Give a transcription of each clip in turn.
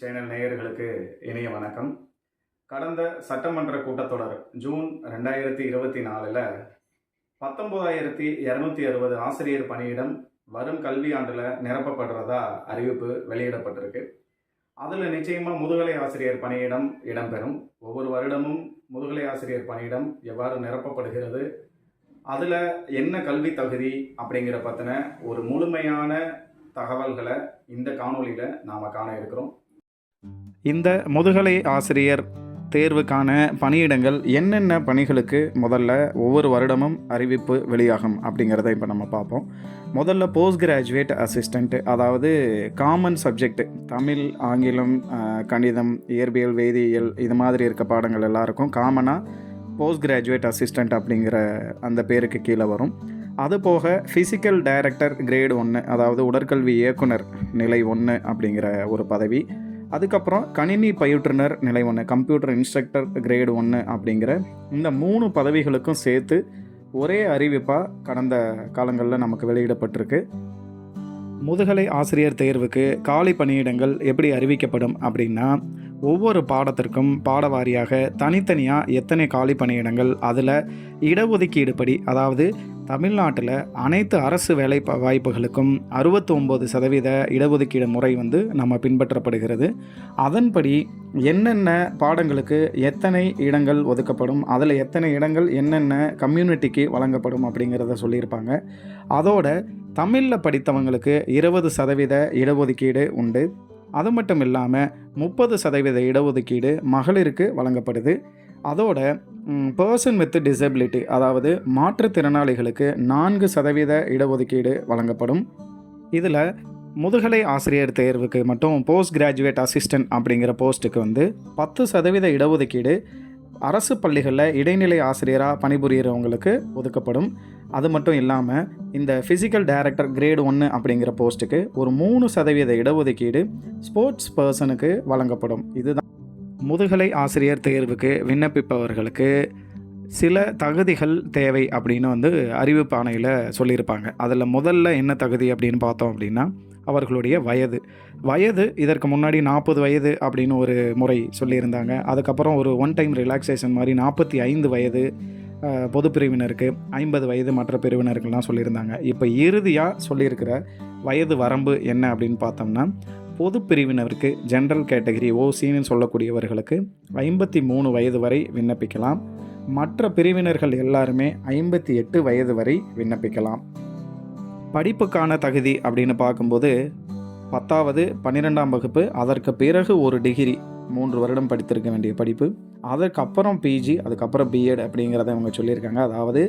Channel நேயர்களுக்கு இனிய வணக்கம். கடந்த சட்டமன்ற கூட்டத்தொடர் ஜூன் 2024 19,260 ஆசிரியர் பணியிடம் வரும் கல்வியாண்டில் நிரப்பப்படுறதா அறிவிப்பு வெளியிடப்பட்டிருக்கு. அதில் நிச்சயமாக முதுகலை ஆசிரியர் பணியிடம் இடம்பெறும். ஒவ்வொரு வருடமும் முதுகலை ஆசிரியர் பணியிடம் எவ்வாறு நிரப்பப்படுகிறது, அதில் என்ன கல்வி தகுதி அப்படிங்கிற பற்றின ஒரு முழுமையான தகவல்களை இந்த காணொலியில் நாம் காண இருக்கிறோம். இந்த முதுகலை ஆசிரியர் தேர்வுக்கான பணியிடங்கள் என்னென்ன பணிகளுக்கு முதல்ல ஒவ்வொரு வருடமும் அறிவிப்பு வெளியாகும் அப்படிங்கிறத இப்போ நம்ம பார்ப்போம். முதல்ல போஸ்ட் கிராஜுவேட் அசிஸ்டண்ட்டு, அதாவது காமன் சப்ஜெக்ட் தமிழ், ஆங்கிலம், கணிதம், இயற்பியல், வேதியியல் இது மாதிரி இருக்க பாடங்கள் எல்லாருக்கும் காமனாக போஸ்ட் கிராஜுவேட் அசிஸ்டண்ட் அப்படிங்கிற அந்த பேருக்கு கீழே வரும். அதுபோக ஃபிசிக்கல் டைரக்டர் கிரேட் 1, அதாவது உடற்கல்வி இயக்குனர் நிலை 1 அப்படிங்கிற ஒரு பதவி. அதுக்கப்புறம் கணினி பயிற்றுனர் நிலை 1, கம்ப்யூட்டர் இன்ஸ்ட்ரக்டர் கிரேட் 1 அப்படிங்கிற இந்த 3 பதவிகளுக்கும் சேர்த்து ஒரே அறிவிப்பாக கடந்த காலங்களில் நமக்கு வெளியிடப்பட்டிருக்கு. முதுகலை ஆசிரியர் தேர்வுக்கு காலி பணியிடங்கள் எப்படி அறிவிக்கப்படும் அப்படின்னா, ஒவ்வொரு பாடத்திற்கும் பாடவாரியாக தனித்தனியாக எத்தனை காலி பணியிடங்கள், அதில் இடஒதுக்கீடுபடி, அதாவது தமிழ்நாட்டில் அனைத்து அரசு வேலை வாய்ப்புகளுக்கும் 69% இடஒதுக்கீடு முறை நம்ம பின்பற்றப்படுகிறது. அதன்படி என்னென்ன பாடங்களுக்கு எத்தனை இடங்கள் ஒதுக்கப்படும், அதில் எத்தனை இடங்கள் என்னென்ன கம்யூனிட்டிக்கு வழங்கப்படும் அப்படிங்கிறத சொல்லியிருப்பாங்க. அதோட தமிழில் படித்தவங்களுக்கு 20% இடஒதுக்கீடு உண்டு. அது மட்டும் இல்லாமல் 30% இடஒதுக்கீடு மகளிருக்கு வழங்கப்படுது. அதோட பர்சன் வித் டிசபிலிட்டி, அதாவது மாற்றுத்திறனாளிகளுக்கு 4% இடஒதுக்கீடு வழங்கப்படும். இதில் முதுகலை ஆசிரியர் தேர்வுக்கு மட்டும் போஸ்ட் கிராஜுவேட் அசிஸ்டன்ட் அப்படிங்கிற போஸ்ட்டுக்கு 10% இடஒதுக்கீடு அரசு பள்ளிகளில் இடைநிலை ஆசிரியராக பணிபுரிகிறவங்களுக்கு ஒதுக்கப்படும். அது மட்டும் இல்லாமல் இந்த ஃபிசிக்கல் டைரக்டர் கிரேட் 1 அப்படிங்கிற போஸ்ட்டுக்கு ஒரு 3% இடஒதுக்கீடு ஸ்போர்ட்ஸ் பர்சனுக்கு வழங்கப்படும். இதுதான் முதுகலை ஆசிரியர் தேர்வுக்கு விண்ணப்பிப்பவர்களுக்கு சில தகுதிகள் தேவை அப்படின்னு அறிவிப்பாணையில் சொல்லியிருப்பாங்க. அதில் முதல்ல என்ன தகுதி அப்படின்னு பார்த்தோம் அப்படின்னா, அவர்களுடைய வயது இதற்கு முன்னாடி 40 வயது அப்படின்னு ஒரு முறை சொல்லியிருந்தாங்க. அதுக்கப்புறம் ஒரு ஒன் டைம் ரிலாக்ஸேஷன் மாதிரி 45 வயது பொது பிரிவினருக்கு, 50 வயது மற்ற பிரிவினருக்கெல்லாம் சொல்லியிருந்தாங்க. இப்போ இறுதியாக சொல்லியிருக்கிற வயது வரம்பு என்ன அப்படின்னு பார்த்தோம்னா, பொது பிரிவினருக்கு ஜென்ரல் கேட்டகரி ஓசின்னு சொல்லக்கூடியவர்களுக்கு 53 வயது வரை விண்ணப்பிக்கலாம். மற்ற பிரிவினர்கள் எல்லாருமே 58 வயது வரை விண்ணப்பிக்கலாம். படிப்புக்கான தகுதி அப்படின்னு பார்க்கும்போது 10வது 12ஆம் வகுப்பு, அதற்கு பிறகு ஒரு டிகிரி 3 வருடம் படித்திருக்க வேண்டிய படிப்பு, அதற்கப்புறம் பிஜி, அதுக்கப்புறம் பிஎட் அப்படிங்கிறத அவங்க சொல்லியிருக்காங்க. அதாவது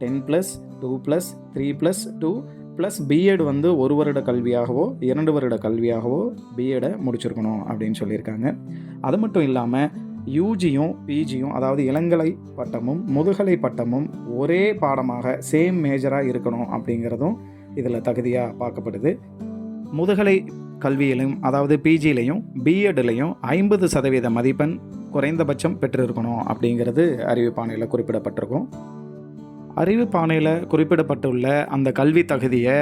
10+, 2+, 3+2 ப்ளஸ் பிஎட் 1 வருட கல்வியாகவோ 2 வருட கல்வியாகவோ பிஎடை முடிச்சிருக்கணும் அப்படின்னு சொல்லியிருக்காங்க. அது மட்டும் இல்லாமல் யூஜியும் பிஜியும், அதாவது இளங்கலை பட்டமும் முதுகலை பட்டமும் ஒரே பாடமாக சேம் மேஜராக இருக்கணும் அப்படிங்கிறதும் இதில் தகுதியாக பார்க்கப்படுது. முதுகலை கல்வியிலையும், அதாவது பிஜிலையும் பிஎட்லையும் 50% மதிப்பெண் குறைந்தபட்சம் பெற்றிருக்கணும் அப்படிங்கிறது அறிவிப்பாணையில் குறிப்பிடப்பட்டிருக்கும். அறிவிப்பாணையில் குறிப்பிடப்பட்டுள்ள அந்த கல்வி தகுதியை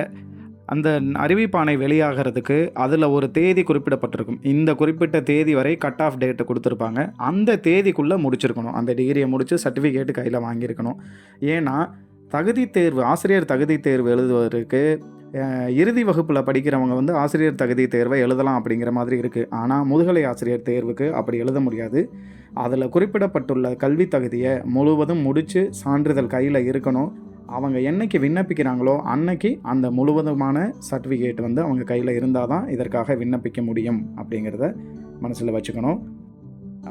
அந்த அறிவிப்பாணை வெளியாகிறதுக்கு அதில் ஒரு தேதி குறிப்பிடப்பட்டிருக்கும். இந்த குறிப்பிட்ட தேதி வரை கட் ஆஃப் டேட்டை கொடுத்துருப்பாங்க. அந்த தேதிக்குள்ளே முடிச்சிருக்கணும். அந்த டிகிரியை முடித்து சர்டிஃபிகேட்டு கையில் வாங்கியிருக்கணும். ஏன்னா தகுதி தேர்வு, ஆசிரியர் தகுதி தேர்வு எழுதுவதற்கு இறுதி வகுப்பில் படிக்கிறவங்க ஆசிரியர் தகுதி தேர்வை எழுதலாம் அப்படிங்கிற மாதிரி இருக்குது. ஆனால் முதுகலை ஆசிரியர் தேர்வுக்கு அப்படி எழுத முடியாது. அதில் குறிப்பிடப்பட்டுள்ள கல்வி தகுதியை முழுவதும் முடித்து சான்றிதழ் கையில் இருக்கணும். அவங்க என்னைக்கு விண்ணப்பிக்கிறாங்களோ அன்னைக்கு அந்த முழுவதுமான சர்டிஃபிகேட் அவங்க கையில் இருந்தால் தான் இதற்காக விண்ணப்பிக்க முடியும் அப்படிங்கிறத மனசில் வச்சுக்கணும்.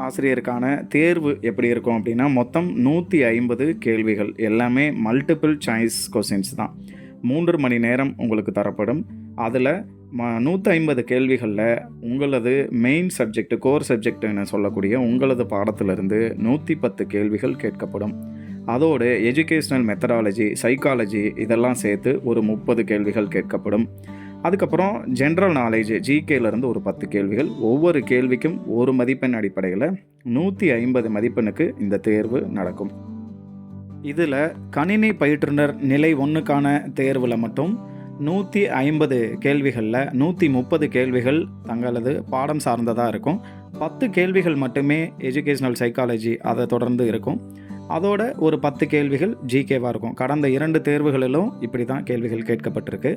ஆசிரியருக்கான தேர்வு எப்படி இருக்கும் அப்படின்னா, மொத்தம் 150 கேள்விகள், எல்லாமே மல்டிபிள் சாய்ஸ் கொஸ்டின்ஸ் தான். 3 மணி நேரம் உங்களுக்கு தரப்படும். அதில் 150 கேள்விகளில் உங்களது மெயின் சப்ஜெக்ட், கோர் சப்ஜெக்ட்னு சொல்லக்கூடிய உங்களது பாடத்திலிருந்து 110 கேள்விகள் கேட்கப்படும். அதோடு எஜுகேஷ்னல் மெத்தடாலஜி, சைக்காலஜி இதெல்லாம் சேர்த்து ஒரு 30 கேள்விகள் கேட்கப்படும். அதுக்கப்புறம் ஜென்ரல் நாலேஜ், ஜிகேலேருந்து ஒரு 10 கேள்விகள். ஒவ்வொரு கேள்விக்கும் 1 மதிப்பெண் அடிப்படையில் 150 மதிப்பெண்ணுக்கு இந்த தேர்வு நடக்கும். இதில் கணினி பயிற்றுனர் நிலை 1க்கான தேர்வில் மட்டும் 150 கேள்விகளில் 130 கேள்விகள் தங்களது பாடம் சார்ந்ததாக இருக்கும். 10 கேள்விகள் மட்டுமே எஜுகேஷ்னல் சைக்காலஜி அதை தொடர்ந்து இருக்கும். அதோட ஒரு 10 கேள்விகள் ஜிகேவாக இருக்கும். கடந்த 2 தேர்வுகளிலும் இப்படி தான் கேள்விகள் கேட்கப்பட்டிருக்கு.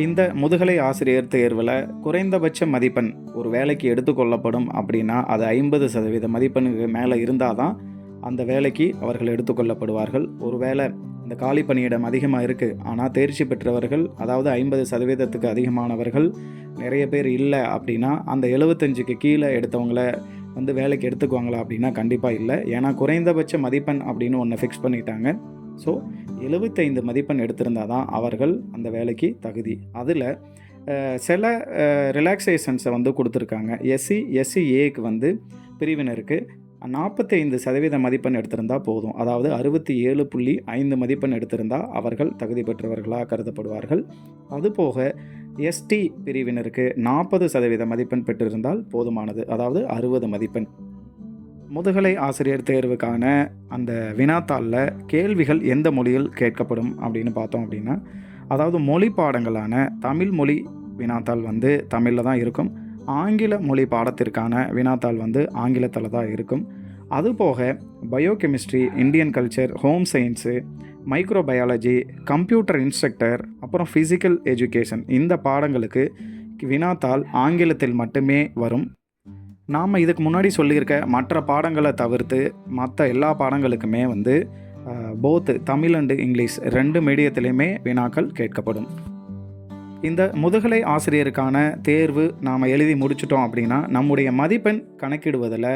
இந்த முதுகலை ஆசிரியர் தேர்வில் குறைந்தபட்ச மதிப்பெண் ஒரு வேலைக்கு எடுத்துக்கொள்ளப்படும் அப்படின்னா அது 50% மதிப்பெண்ணுக்கு மேலே இருந்தால் தான் அந்த வேலைக்கு அவர்கள் எடுத்துக்கொள்ளப்படுவார்கள். ஒருவேளை இந்த காலி பணியிடம் அதிகமாக இருக்குது, ஆனால் தேர்ச்சி பெற்றவர்கள், அதாவது 50%க்கு அதிகமானவர்கள் நிறைய பேர் இல்லை அப்படின்னா அந்த 75க்கு கீழே எடுத்தவங்கள வந்து வேலைக்கு எடுத்துக்குவாங்களா அப்படின்னா கண்டிப்பாக இல்லை. ஏன்னா குறைந்தபட்ச மதிப்பெண் அப்படின்னு ஒன்று ஃபிக்ஸ் பண்ணிட்டாங்க. ஸோ 75 மதிப்பெண் எடுத்திருந்தால் தான் அவர்கள் அந்த வேலைக்கு தகுதி. அதில் சில ரிலாக்ஸேஷன்ஸை வந்து கொடுத்துருக்காங்க. எஸ்சி ஏக்கு வந்து பிரிவினருக்கு 45% மதிப்பெண் எடுத்திருந்தால் போதும். அதாவது 67.5 மதிப்பெண் எடுத்திருந்தால் அவர்கள் தகுதி பெற்றவர்களாக கருதப்படுவார்கள். அதுபோக எஸ்டி பிரிவினருக்கு 40% மதிப்பெண் பெற்றிருந்தால் போதுமானது, அதாவது 60 மதிப்பெண். முதுகலை ஆசிரியர் தேர்வுக்கான அந்த வினாத்தாளில் கேள்விகள் எந்த மொழியில் கேட்கப்படும் அப்படின்னு பார்த்தோம் அப்படின்னா, அதாவது மொழி பாடங்களான தமிழ் மொழி வினாத்தாள் வந்து தமிழில் தான் இருக்கும். ஆங்கில மொழி பாடத்திற்கான வினாத்தாள் வந்து ஆங்கிலத்தில் தான் இருக்கும். அதுபோக biochemistry, Indian culture, home science, microbiology, computer instructor, அப்புறம் ஃபிசிக்கல் எஜுகேஷன், இந்த பாடங்களுக்கு வினாத்தாள் ஆங்கிலத்தில் மட்டுமே வரும். நாம் இதுக்கு முன்னாடி சொல்லியிருக்க மற்ற பாடங்களை தவிர்த்து மற்ற எல்லா பாடங்களுக்குமே வந்து போத் தமிழ் அண்டு இங்கிலீஷ் 2 மீடியத்திலையுமே வினாக்கள் கேட்கப்படும். இந்த முதுகலை ஆசிரியருக்கான தேர்வு நாம் எழுதி முடிச்சிட்டோம் அப்படின்னா நம்முடைய மதிப்பெண் கணக்கிடுவதில்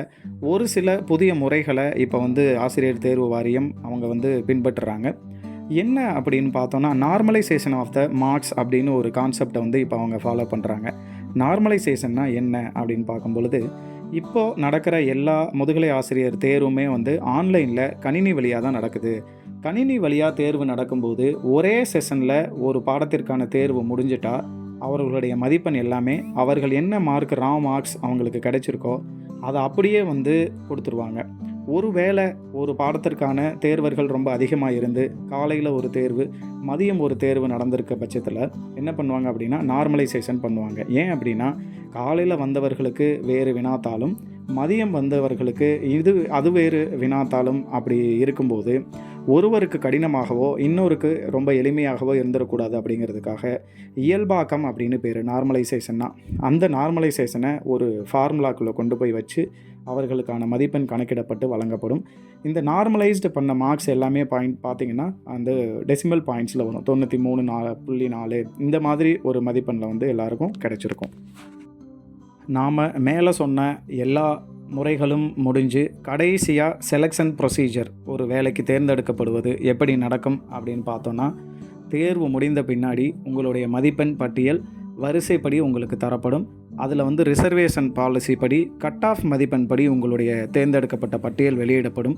ஒரு சில புதிய முறைகளை இப்போ வந்து ஆசிரியர் தேர்வு வாரியம் அவங்க வந்து பின்பற்றுறாங்க. என்ன அப்படின்னு பார்த்தோன்னா, நார்மலைசேஷன் ஆஃப் த மார்க்ஸ் அப்படின்னு ஒரு கான்செப்டை வந்து இப்போ அவங்க ஃபாலோ பண்ணுறாங்க. நார்மலைசேஷன்னா என்ன அப்படின்னு பார்க்கும்பொழுது, இப்போது நடக்கிற எல்லா முதுகலை ஆசிரியர் தேர்வுமே வந்து ஆன்லைனில் கணினி வழியாக தான் நடக்குது. கணினி வழியாக தேர்வு நடக்கும்போது ஒரே செஷனில் ஒரு பாடத்திற்கான தேர்வு முடிஞ்சிட்டா அவர்களுடைய மதிப்பெண் எல்லாமே அவர்கள் என்ன மார்க் மார்க்ஸ் அவங்களுக்கு கிடைச்சிருக்கோ அதை அப்படியே வந்து கொடுத்துருவாங்க. ஒருவேளை ஒரு பாடத்திற்கான தேர்வர்கள் ரொம்ப அதிகமாக இருந்து காலையில் ஒரு தேர்வு, மதியம் ஒரு தேர்வு நடந்திருக்க பட்சத்தில் என்ன பண்ணுவாங்க அப்படின்னா நார்மலைசேஷன் பண்ணுவாங்க. ஏன் அப்படின்னா காலையில் வந்தவர்களுக்கு வேறு வினாத்தாலும் மதியம் வந்தவர்களுக்கு அது வேறு வினாத்தாலும் அப்படி இருக்கும்போது ஒருவருக்கு கடினமாகவோ இன்னொருக்கு ரொம்ப எளிமையாகவோ இருந்துடக்கூடாது அப்படிங்கிறதுக்காக இயல்பாக்கம் அப்படின்னு பேர் நார்மலைசேஷன்னா, அந்த நார்மலைசேஷனை ஒரு ஃபார்முலாக்குள்ளே கொண்டு போய் வச்சு அவர்களுக்கான மதிப்பெண் கணக்கிடப்பட்டு வழங்கப்படும். இந்த நார்மலைஸ்டு பண்ண மார்க்ஸ் எல்லாமே பார்த்திங்கன்னா அந்த டெசிமல் பாயிண்ட்ஸில் வரும். 93.4 இந்த மாதிரி ஒரு மதிப்பெண்ணில் வந்து எல்லாருக்கும் கிடைச்சிருக்கும். நாம் மேலே சொன்ன எல்லா முறைகளும் முடிஞ்சு கடைசியாக செலெக்ஷன் ப்ரொசீஜர், ஒரு வேலைக்கு தேர்ந்தெடுக்கப்படுவது எப்படி நடக்கும் அப்படின்னு பார்த்தோன்னா, தேர்வு முடிந்த பின்னாடி உங்களுடைய மதிப்பெண் பட்டியல் வரிசைப்படி உங்களுக்கு தரப்படும். அதில் வந்து ரிசர்வேஷன் பாலிசி படி கட் ஆஃப் மதிப்பெண் படி உங்களுடைய தேர்ந்தெடுக்கப்பட்ட பட்டியல் வெளியிடப்படும்.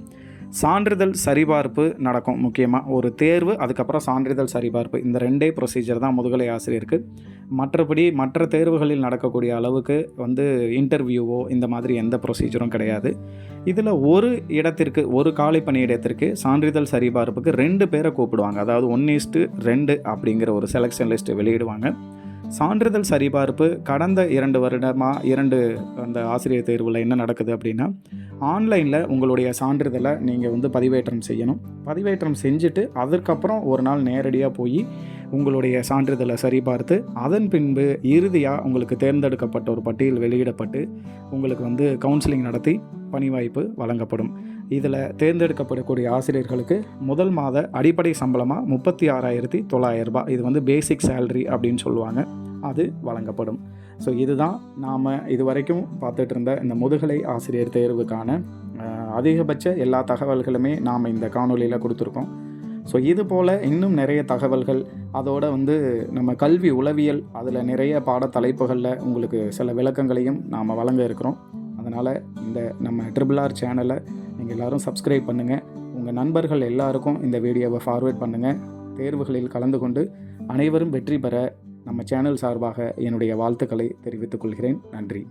சான்றிதழ் சரிபார்ப்பு நடக்கும். முக்கியமாக ஒரு தேர்வு, அதுக்கப்புறம் சான்றிதழ் சரிபார்ப்பு, இந்த 2 ப்ரொசீஜர் தான் முதுகலை ஆசிரியருக்கு. மற்றபடி மற்ற தேர்வுகளில் நடக்கக்கூடிய அளவுக்கு வந்து இன்டர்வியூவோ இந்த மாதிரி எந்த ப்ரொசீஜரும் கிடையாது. இதில் ஒரு இடத்திற்கு, ஒரு காலி பணியிடத்திற்கு சான்றிதழ் சரிபார்ப்புக்கு 2 பேரை கூப்பிடுவாங்க. அதாவது 1:2 அப்படிங்கிற ஒரு செலெக்ஷன் லிஸ்ட்டு வெளியிடுவாங்க. சான்றிதழ் சரிபார்ப்பு கடந்த 2 வருடமாக 2 அந்த ஆசிரியர் தேர்வில் என்ன நடக்குது அப்படின்னா, ஆன்லைனில் உங்களுடைய சான்றிதழை நீங்கள் வந்து பதிவேற்றம் செய்யணும். பதிவேற்றம் செஞ்சுட்டு அதற்கப்புறம் ஒரு நாள் நேரடியாக போய் உங்களுடைய சான்றிதழை சரிபார்த்து அதன் பின்பு இறுதியாக உங்களுக்கு தேர்ந்தெடுக்கப்பட்ட ஒரு பட்டியல் வெளியிடப்பட்டு உங்களுக்கு வந்து கவுன்சிலிங் நடத்தி பணி வாய்ப்பு வழங்கப்படும். இதில் தேர்ந்தெடுக்கப்படக்கூடிய ஆசிரியர்களுக்கு முதல் மாத அடிப்படை சம்பளமாக 36,900 ரூபாய், இது வந்து பேசிக் சேலரி அப்படின்னு சொல்லுவாங்க, அது வழங்கப்படும். ஸோ இதுதான் நாம் இதுவரைக்கும் பார்த்துட்டு இருந்த இந்த முதுகலை ஆசிரியர் தேர்வுக்கான அதிகபட்ச எல்லா தகவல்களுமே நாம் இந்த காணொலியில் கொடுத்துருக்கோம். ஸோ இது போல் இன்னும் நிறைய தகவல்கள், அதோடு வந்து நம்ம கல்வி உளவியல், அதில் நிறைய பாடத்தலைப்புகளில் உங்களுக்கு சில விளக்கங்களையும் நாம் வழங்க இருக்கிறோம். அதனால் இந்த நம்ம RRR சேனலை நீங்கள் எல்லோரும் சப்ஸ்கிரைப் பண்ணுங்கள். உங்கள் நண்பர்கள் எல்லாருக்கும் இந்த வீடியோவை ஃபார்வேர்ட் பண்ணுங்கள். தேர்வுகளில் கலந்து கொண்டு அனைவரும் வெற்றி பெற நம்ம சேனல் சார்பாக என்னுடைய வாழ்த்துக்களை தெரிவித்துக் கொள்கிறேன். நன்றி.